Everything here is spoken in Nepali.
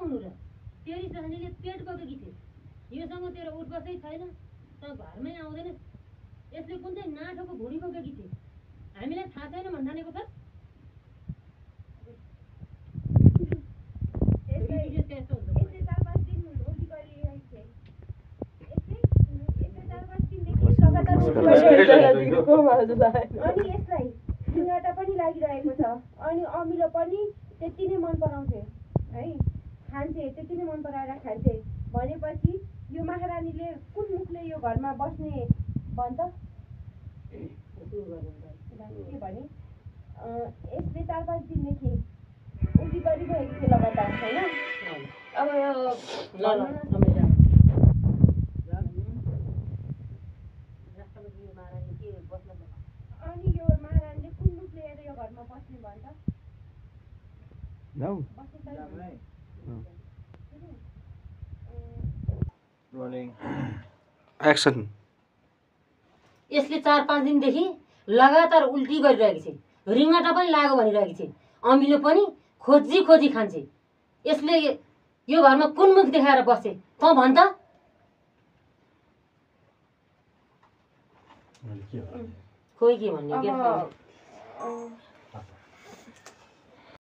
हुनु र तेरी जहानीले पेट बोकेकी थिए योसँग तेरो उठबसै छैन त घरमै आउँदैन यसले कुन चाहिँ नाठोको भुँडी बोकेकी थिए हामीलाई थाहा छैन भन्ठानेको छ अनि यसलाई सिङ्गाटा पनि लागिरहेको छ अनि अमिलो पनि त्यति नै मन पराउँथे है खान्छे त्यति नै मन पराएर खान्छे भनेपछि यो महारानीले कुन मुखले यो घरमा बस्ने भन्छ के भने यसले 4-5 दिनदेखि उल्टी गरिरहेको थियो लगातार होइन अब अनि यो महारानीले कुन मुख लिएर यो घरमा बस्ने भन्छ एक्सन यसले 4-5 दिनदेखि लगातार उल्टी गरिरहेको छ रिङ्गटा पनि लाग्यो भनिरहेको छ अमिलो पनि खोजी खोजी खान्छे यसले यो घरमा कुन मुख देखाएर बस्छ त भन् त खोइ के भन्ने